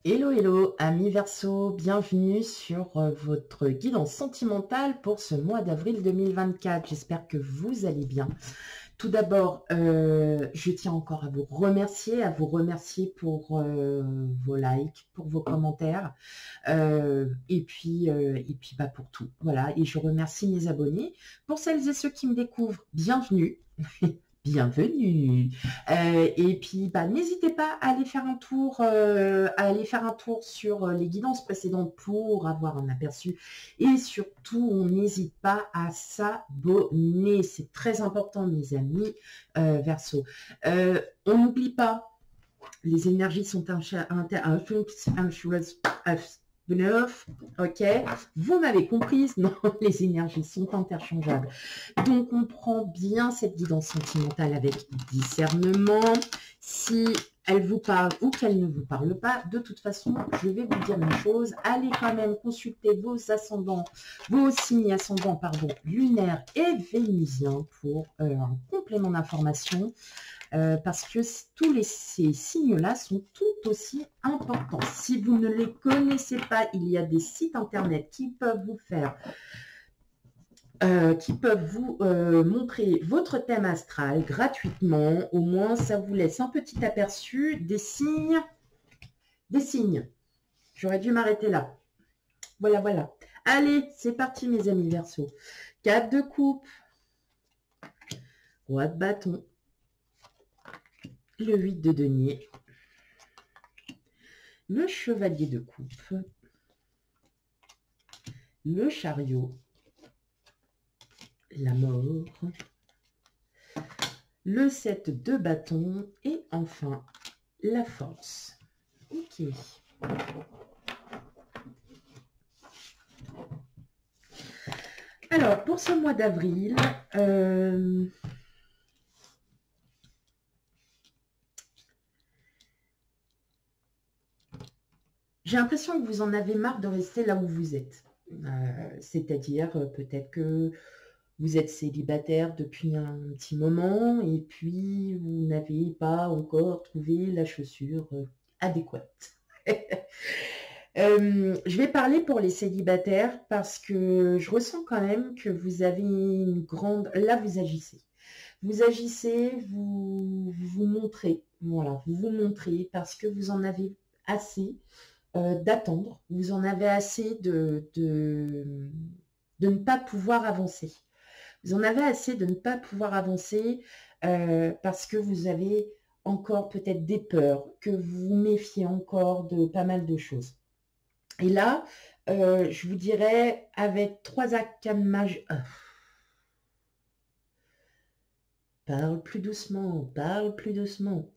Hello, hello, amis Verseau, bienvenue sur votre guidance sentimentale pour ce mois d'avril 2024. J'espère que vous allez bien. Tout d'abord, je tiens encore à vous remercier pour vos likes, pour vos commentaires, et puis bah pour tout. Voilà, et je remercie mes abonnés. Pour celles et ceux qui me découvrent, bienvenue. Bienvenue. Et puis, bah, n'hésitez pas à aller faire un tour, sur les guidances précédentes pour avoir un aperçu. Et surtout, on n'hésite pas à s'abonner. C'est très important, mes amis Verseau. On n'oublie pas, les énergies sont ok, vous m'avez comprise, non, les énergies sont interchangeables. Donc, on prend bien cette guidance sentimentale avec discernement. Si elle vous parle ou qu'elle ne vous parle pas, de toute façon, je vais vous dire une chose. Allez quand même consulter vos ascendants, vos signes ascendants, pardon, lunaires et vénusiens pour un complément d'information. Parce que ces signes-là sont tout aussi importants. Si vous ne les connaissez pas, il y a des sites internet qui peuvent vous faire, montrer votre thème astral gratuitement. Au moins, ça vous laisse un petit aperçu des signes. Des signes. J'aurais dû m'arrêter là. Voilà, voilà. Allez, c'est parti, mes amis Verseau. 4 de coupe. Roi de bâton. Le 8 de denier. Le chevalier de coupe, le chariot, la mort, le 7 de bâton et enfin la force. Ok. Alors, pour ce mois d'avril, j'ai l'impression que vous en avez marre de rester là où vous êtes. C'est-à-dire, peut-être que vous êtes célibataire depuis un petit moment et puis vous n'avez pas encore trouvé la chaussure adéquate. Je vais parler pour les célibataires parce que je ressens quand même que vous avez une grande... Là, vous agissez. Vous agissez, vous montrez. Voilà, vous vous montrez parce que vous en avez assez d'attendre. Vous en avez assez de ne pas pouvoir avancer. Vous en avez assez de ne pas pouvoir avancer parce que vous avez encore peut-être des peurs, que vous vous méfiez encore de pas mal de choses. Et là, je vous dirais, avec 3 arcanes majeurs... Parle plus doucement, parle plus doucement.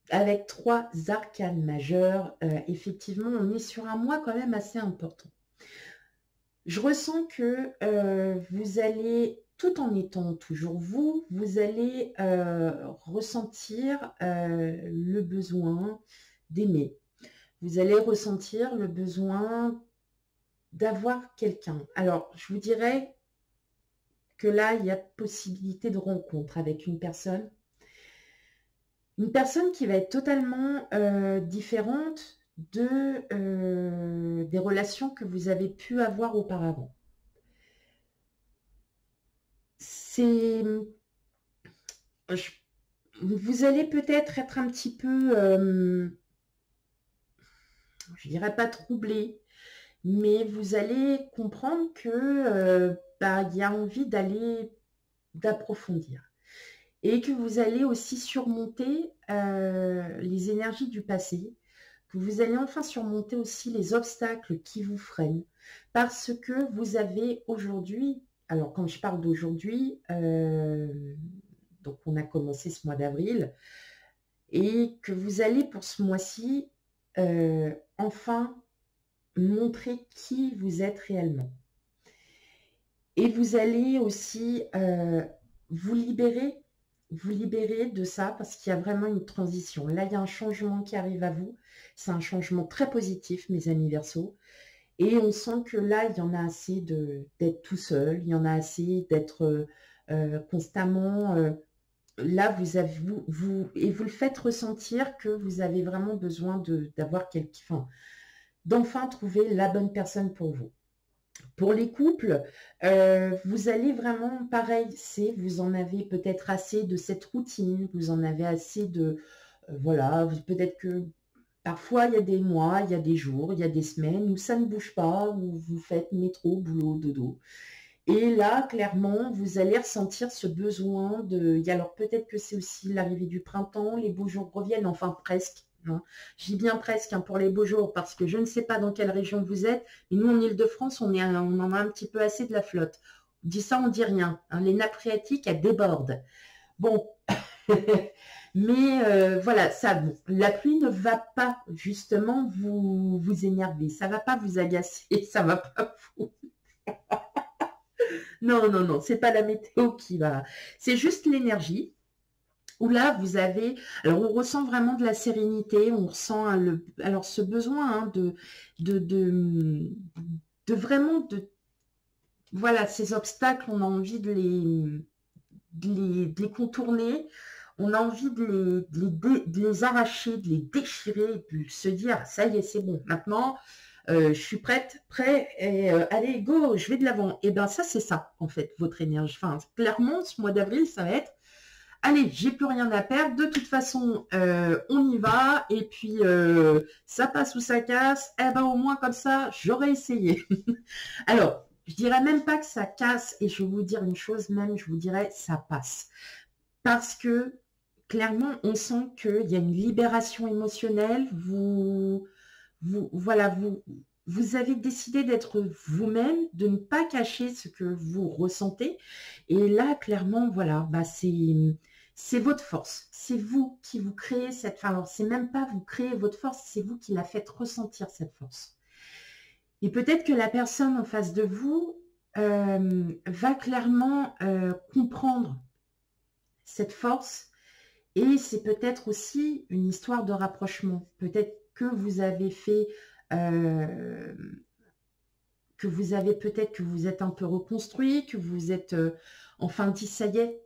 Avec 3 arcanes majeures, effectivement, on est sur un mois quand même assez important. Je ressens que vous allez, tout en étant toujours vous, vous allez ressentir le besoin d'aimer. Vous allez ressentir le besoin d'avoir quelqu'un. Alors, je vous dirais que là, il y a possibilité de rencontre avec une personne. Une personne qui va être totalement différente des relations que vous avez pu avoir auparavant. Vous allez peut-être être un petit peu, je dirais pas troublé, mais vous allez comprendre que il y a envie d'approfondir. Et que vous allez aussi surmonter les énergies du passé, que vous allez enfin surmonter aussi les obstacles qui vous freinent, parce que vous avez aujourd'hui, alors quand je parle d'aujourd'hui, donc on a commencé ce mois d'avril, et que vous allez pour ce mois-ci enfin montrer qui vous êtes réellement. Et vous allez aussi vous libérer de ça parce qu'il y a vraiment une transition. Là, il y a un changement qui arrive à vous. C'est un changement très positif, mes amis Verseau. Et on sent que là, il y en a assez d'être tout seul. Il y en a assez d'être constamment là, et vous le faites ressentir que vous avez vraiment besoin d'avoir enfin, d'enfin trouver la bonne personne pour vous. Pour les couples, vous allez vraiment, pareil, vous en avez peut-être assez de cette routine, vous en avez assez de, voilà, peut-être que parfois il y a des mois, il y a des jours, il y a des semaines où ça ne bouge pas, où vous faites métro, boulot, dodo. Et là, clairement, vous allez ressentir ce besoin alors peut-être que c'est aussi l'arrivée du printemps, les beaux jours reviennent, enfin presque. Hein. Je dis bien presque hein, pour les beaux jours, parce que je ne sais pas dans quelle région vous êtes, mais nous en Ile-de-France, on en a un petit peu assez de la flotte. On dit ça, on dit rien. Hein. Les nappes phréatiques, elles débordent. Bon, mais voilà, la pluie ne va pas justement vous énerver, ça ne va pas vous agacer, ça ne va pas vous... Non, non, non, c'est pas la météo qui va. C'est juste l'énergie. Où là, vous avez. Alors, on ressent vraiment de la sérénité. On ressent alors ce besoin hein, de vraiment de. Voilà, ces obstacles, on a envie de les contourner. On a envie de les arracher, de les déchirer, de se dire, ça y est, c'est bon. Maintenant, je suis prêt, et allez, go, je vais de l'avant. Et bien ça, c'est ça, en fait, votre énergie. Enfin, clairement, ce mois d'avril, ça va être, allez, j'ai plus rien à perdre. De toute façon, on y va. Et puis, ça passe ou ça casse. Eh ben, au moins, comme ça, j'aurais essayé. Alors, je dirais même pas que ça casse. Et je vais vous dire une chose, même, je vous dirais, ça passe. Parce que, clairement, on sent qu'il y a une libération émotionnelle. Voilà, vous avez décidé d'être vous-même, de ne pas cacher ce que vous ressentez. Et là, clairement, voilà, bah c'est votre force. C'est vous qui vous créez cette... Enfin, alors, c'est même pas vous créez votre force, c'est vous qui la faites ressentir, cette force. Et peut-être que la personne en face de vous va clairement comprendre cette force. Et c'est peut-être aussi une histoire de rapprochement. Peut-être que vous avez fait... que vous avez peut-être que vous êtes un peu reconstruit, que vous êtes enfin dit ça y est,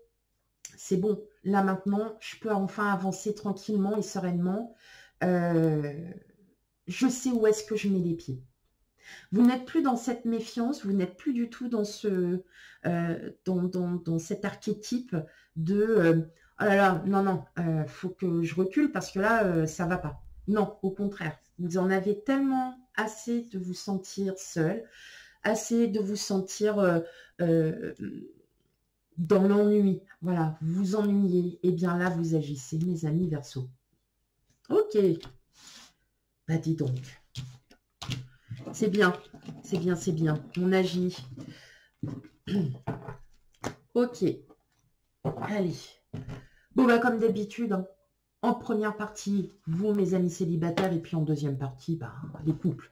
c'est bon, là maintenant, je peux enfin avancer tranquillement et sereinement. Je sais où est-ce que je mets les pieds. Vous n'êtes plus dans cette méfiance, vous n'êtes plus du tout dans dans cet archétype de oh là là, non, non, faut que je recule parce que là, ça va pas. Non, au contraire, vous en avez tellement assez de vous sentir seul, assez de vous sentir dans l'ennui. Voilà, vous vous ennuyez. Et bien là, vous agissez, mes amis Verseau. Ok. Bah dis donc. C'est bien, c'est bien, c'est bien. On agit. Ok. Allez. Bon, bah comme d'habitude, hein, en première partie, vous, mes amis célibataires, et puis en deuxième partie, bah, les couples.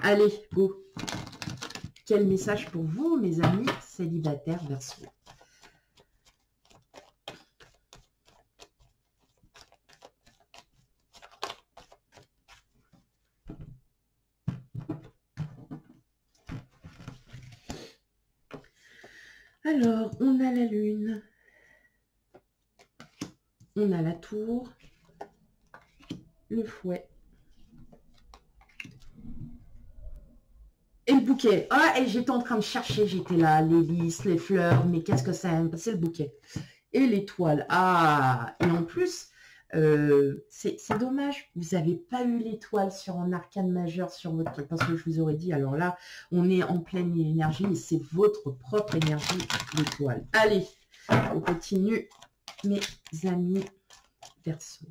Allez, go. Quel message pour vous, mes amis célibataires Verseau? Alors, on a la lune, on a la tour, le fouet et le bouquet. Ah, et j'étais en train de chercher, j'étais là, les lys, les fleurs, mais qu'est-ce que ça aime? C'est le bouquet. Et l'étoile. Ah, et en plus, c'est dommage, vous n'avez pas eu l'étoile sur un arcane majeur sur votre carte, parce que je vous aurais dit, alors là, on est en pleine énergie, et c'est votre propre énergie, l'étoile. Allez, on continue, mes amis Verseau.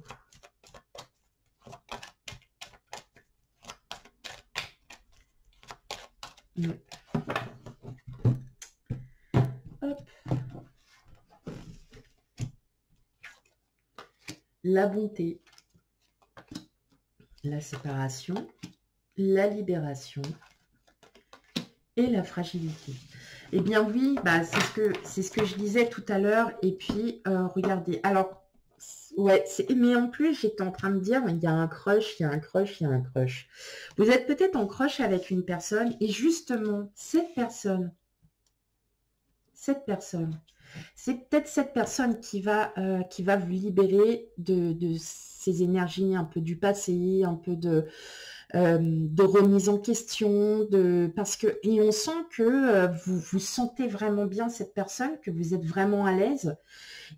Hop. La bonté, la séparation, la libération et la fragilité. Eh bien oui, bah, c'est ce que je disais tout à l'heure. Et puis, regardez, alors, ouais, mais en plus, j'étais en train de dire, il y a un crush, il y a un crush, il y a un crush. Vous êtes peut-être en crush avec une personne, et justement, cette personne, C'est peut-être cette personne qui va vous libérer de ces énergies un peu du passé, un peu de remise en question, parce que et on sent que vous sentez vraiment bien cette personne, que vous êtes vraiment à l'aise,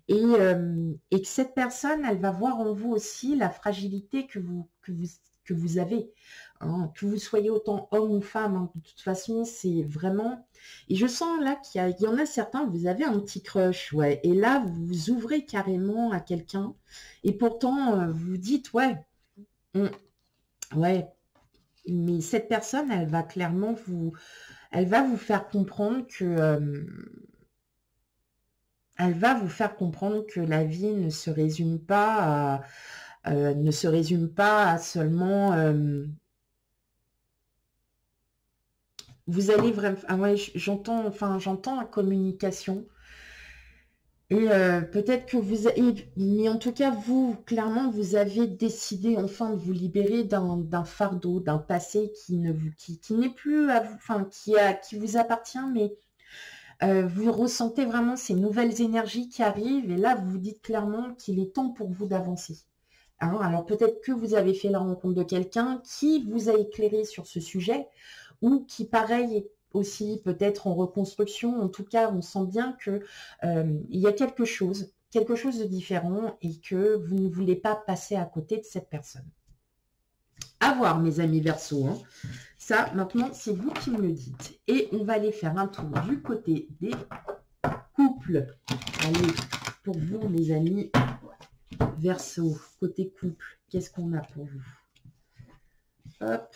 et que cette personne, elle va voir en vous aussi la fragilité que vous avez, hein, que vous soyez autant homme ou femme, hein, de toute façon, c'est vraiment... Et je sens là il y en a certains, vous avez un petit crush, ouais, et là, vous vous ouvrez carrément à quelqu'un, et pourtant, vous vous dites, ouais, ouais, mais cette personne, elle va vous faire comprendre que, elle va vous faire comprendre que la vie ne se résume pas à seulement, vous allez vraiment, ah ouais, j'entends la communication. Et peut-être que mais en tout cas, vous, clairement, vous avez décidé enfin de vous libérer d'un fardeau, d'un passé qui n'est plus à vous, enfin, qui vous appartient, mais vous ressentez vraiment ces nouvelles énergies qui arrivent, et là, vous vous dites clairement qu'il est temps pour vous d'avancer. Hein, alors peut-être que vous avez fait la rencontre de quelqu'un qui vous a éclairé sur ce sujet, ou qui, pareil, est aussi peut-être en reconstruction. En tout cas, on sent bien que il y a quelque chose de différent, et que vous ne voulez pas passer à côté de cette personne. À voir, mes amis Verseau, hein. Ça, maintenant, c'est vous qui me le dites. Et on va aller faire un tour du côté des couples. Allez, pour vous, mes amis Verseau, côté couple, qu'est-ce qu'on a pour vous? Hop.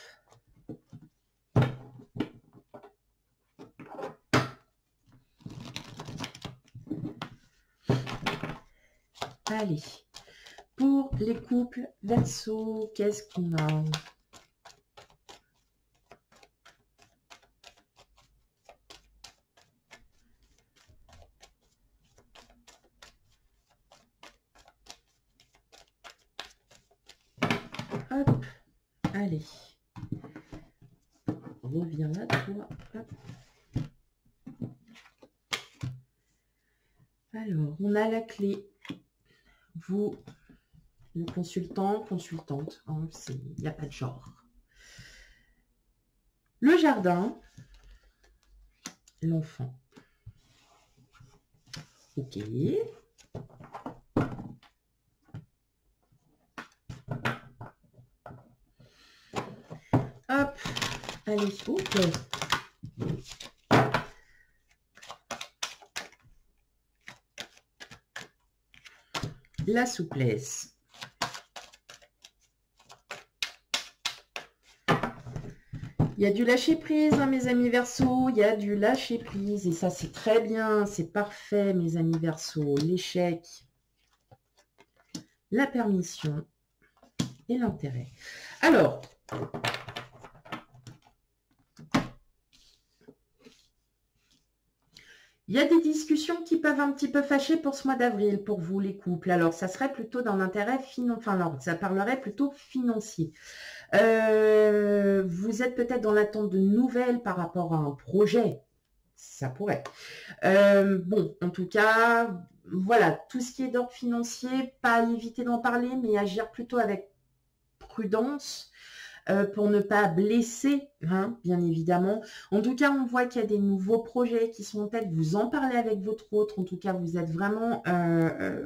Allez, pour les couples Verseau, qu'est-ce qu'on a? Hop, allez. Reviens là, toi. Hop. Alors, on a la clé. Vous, le consultant, consultante, hein, il n'y a pas de genre. Le jardin, l'enfant. Ok. Hop, allez, ok. La souplesse. Il y a du lâcher prise, hein, mes amis Verseau. Il y a du lâcher prise. Et ça, c'est très bien. C'est parfait, mes amis Verseau. L'échec, la permission et l'intérêt. Alors, il y a des discussions qui peuvent un petit peu fâcher pour ce mois d'avril, pour vous les couples. Alors, ça serait plutôt dans l'intérêt financier, enfin, alors, ça parlerait plutôt financier. Vous êtes peut-être dans l'attente de nouvelles par rapport à un projet. Ça pourrait. Bon, en tout cas, voilà, tout ce qui est d'ordre financier, pas éviter d'en parler, mais agir plutôt avec prudence. Pour ne pas blesser, hein, bien évidemment. En tout cas, on voit qu'il y a des nouveaux projets qui sont en tête. Vous en parlez avec votre autre. En tout cas, vous êtes vraiment,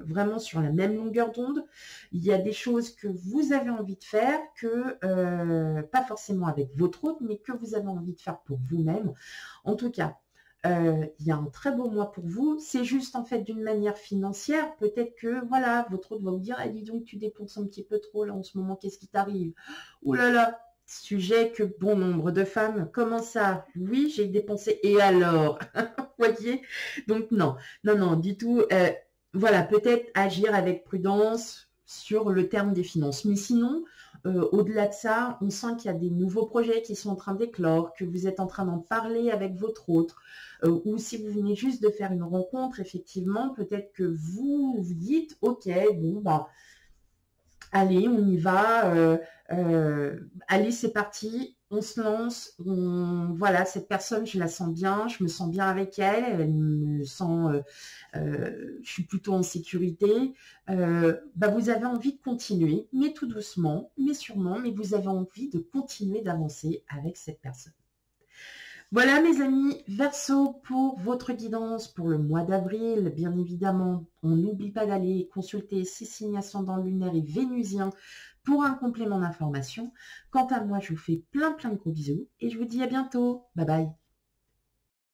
vraiment sur la même longueur d'onde. Il y a des choses que vous avez envie de faire, pas forcément avec votre autre, mais que vous avez envie de faire pour vous-même. En tout cas, il y a un très beau mois pour vous. C'est juste en fait d'une manière financière. Peut-être que voilà, votre autre va vous dire, ah, dis donc, tu dépenses un petit peu trop là en ce moment, qu'est-ce qui t'arrive? Ouh là là, sujet que bon nombre de femmes, comment ça? Oui, j'ai dépensé, et alors? Voyez? Donc non, non, non, du tout. Voilà, peut-être agir avec prudence sur le terme des finances. Mais sinon, au-delà de ça, on sent qu'il y a des nouveaux projets qui sont en train d'éclore, que vous êtes en train d'en parler avec votre autre, ou si vous venez juste de faire une rencontre, effectivement, peut-être que vous vous dites, ok, bon, bah, allez, on y va, allez, c'est parti, on se lance, voilà, cette personne, je la sens bien, je me sens bien avec elle, elle me sent, je suis plutôt en sécurité, bah, vous avez envie de continuer, mais tout doucement, mais sûrement, mais vous avez envie de continuer d'avancer avec cette personne. Voilà mes amis, Verseau, pour votre guidance pour le mois d'avril. Bien évidemment, on n'oublie pas d'aller consulter ces signes ascendants lunaires et vénusiens pour un complément d'information. Quant à moi, je vous fais plein de gros bisous et je vous dis à bientôt. Bye bye.